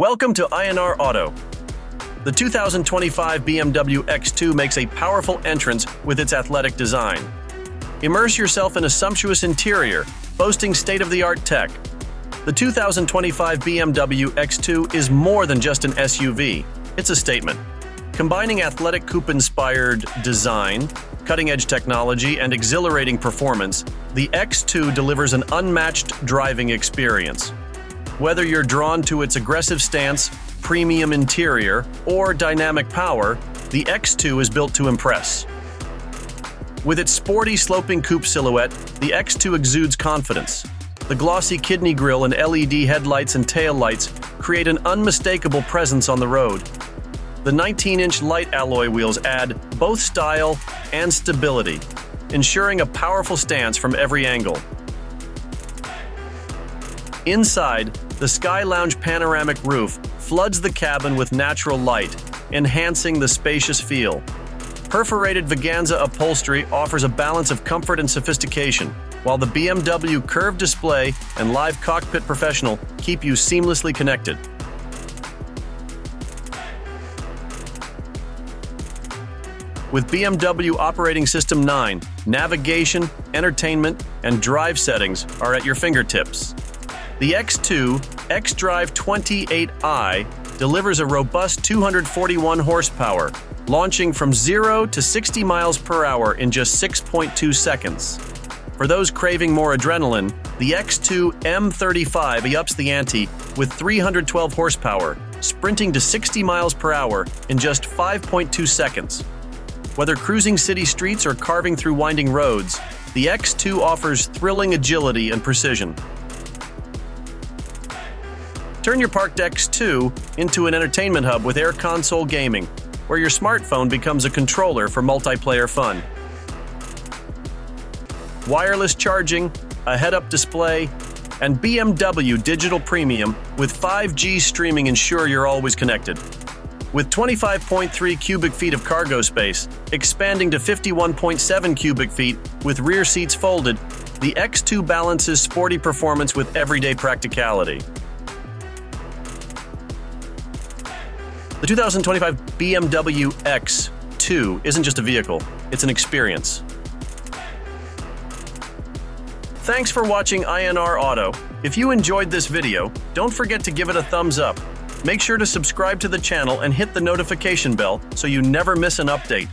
Welcome to INR Auto. The 2025 BMW X2 makes a powerful entrance with its athletic design. Immerse yourself in a sumptuous interior, boasting state-of-the-art tech. The 2025 BMW X2 is more than just an SUV. It's a statement. Combining athletic coupe-inspired design, cutting-edge technology, and exhilarating performance, the X2 delivers an unmatched driving experience. Whether you're drawn to its aggressive stance, premium interior, or dynamic power, the X2 is built to impress. With its sporty sloping coupe silhouette, the X2 exudes confidence. The glossy kidney grille and LED headlights and taillights create an unmistakable presence on the road. The 19-inch light alloy wheels add both style and stability, ensuring a powerful stance from every angle. Inside, the Sky Lounge panoramic roof floods the cabin with natural light, enhancing the spacious feel. Perforated Veganza upholstery offers a balance of comfort and sophistication, while the BMW curved display and live cockpit professional keep you seamlessly connected. With BMW Operating System 9, navigation, entertainment, and drive settings are at your fingertips. The X2 xDrive 28i delivers a robust 241 horsepower, launching from 0 to 60 miles per hour in just 6.2 seconds. For those craving more adrenaline, the X2 M35 ups the ante with 312 horsepower, sprinting to 60 miles per hour in just 5.2 seconds. Whether cruising city streets or carving through winding roads, the X2 offers thrilling agility and precision. Turn your parked X2 into an entertainment hub with Air Console Gaming, where your smartphone becomes a controller for multiplayer fun. Wireless charging, a head-up display, and BMW Digital Premium with 5G streaming ensure you're always connected. With 25.3 cubic feet of cargo space, expanding to 51.7 cubic feet with rear seats folded, the X2 balances sporty performance with everyday practicality. The 2025 BMW X2 isn't just a vehicle, it's an experience. Thanks for watching INR Auto. If you enjoyed this video, don't forget to give it a thumbs up. Make sure to subscribe to the channel and hit the notification bell so you never miss an update.